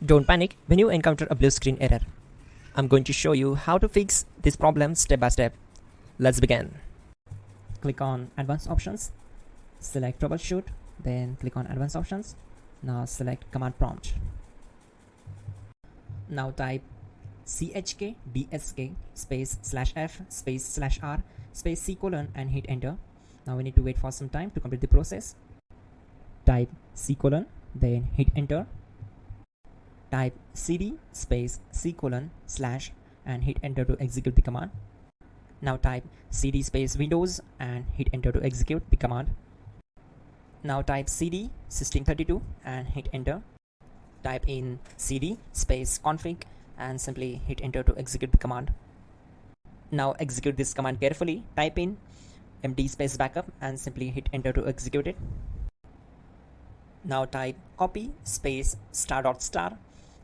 Don't panic when you encounter a blue screen error. I'm going to show you how to fix this problem step by step. Let's begin. Click on Advanced Options, select Troubleshoot, then click on Advanced Options. Now select Command Prompt. Now type chk dsk space /f space /r space c colon and hit enter. Now we need to wait for some time to complete the process. Type c colon, then hit enter. Type cd space c colon slash and hit enter to execute the command. Now type cd space windows and hit enter to execute the command. Now type cd system32 and hit enter. Type in cd space config and simply hit enter to execute the command. Now execute this command carefully. Type in md space backup and simply hit enter to execute it. Now type copy space ***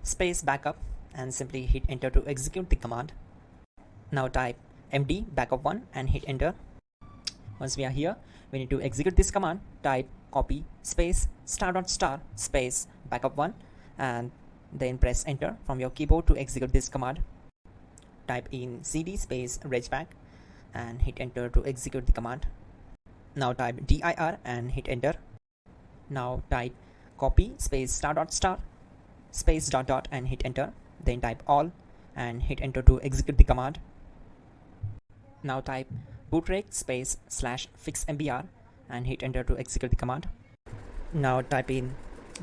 space backup and simply hit enter to execute the command. Now type md backup1 and hit enter. Once we are here, we need to execute this command. Type copy space ** space backup1 and then press enter from your keyboard to execute this command. Type in cd space regback and hit enter to execute the command. Now type dir and hit enter. Now type copy space ** space ... and hit enter. Then type all and hit enter to execute the command. Now type bootrec space /fixmbr and hit enter to execute the command. Now type in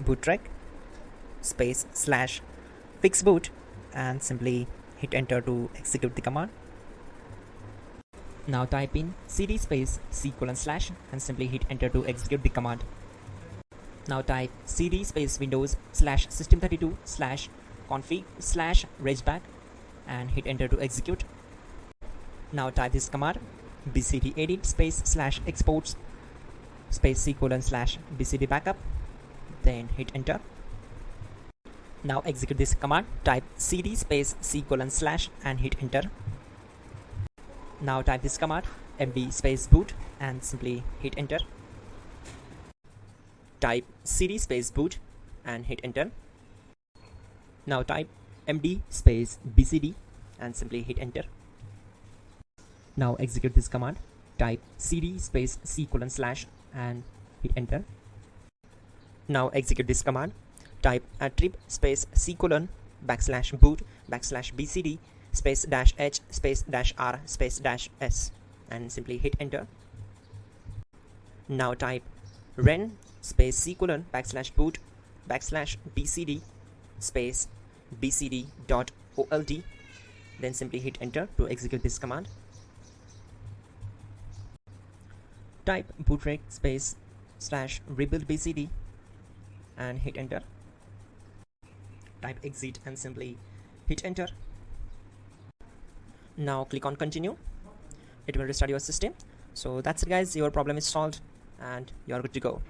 bootrec space /fixboot and simply hit enter to execute the command. Now type in cd space c colon / and simply hit enter to execute the command. Now type cd space windows /system32 /config /regback and hit enter to execute. Now type this command bcd edit space /exports space c colon /bcd backup, then hit enter. Now execute this command. Type cd space c colon / and hit enter. Now type this command md space boot and simply hit enter. Type cd space boot and hit enter. Now type md space bcd and simply hit enter. Now execute this command. Type cd space c colon / and hit enter. Now execute this command. Type attrib space c colon /boot /bcd space -h space -r space -s and simply hit enter. Now type ren space c colon /boot /bcd space bcd.old, then simply hit enter to execute this command. Type bootrec space /rebuild bcd and hit enter. Type exit and simply hit enter. Now click on continue. It will restart your system. So that's it guys, your problem is solved and you're good to go.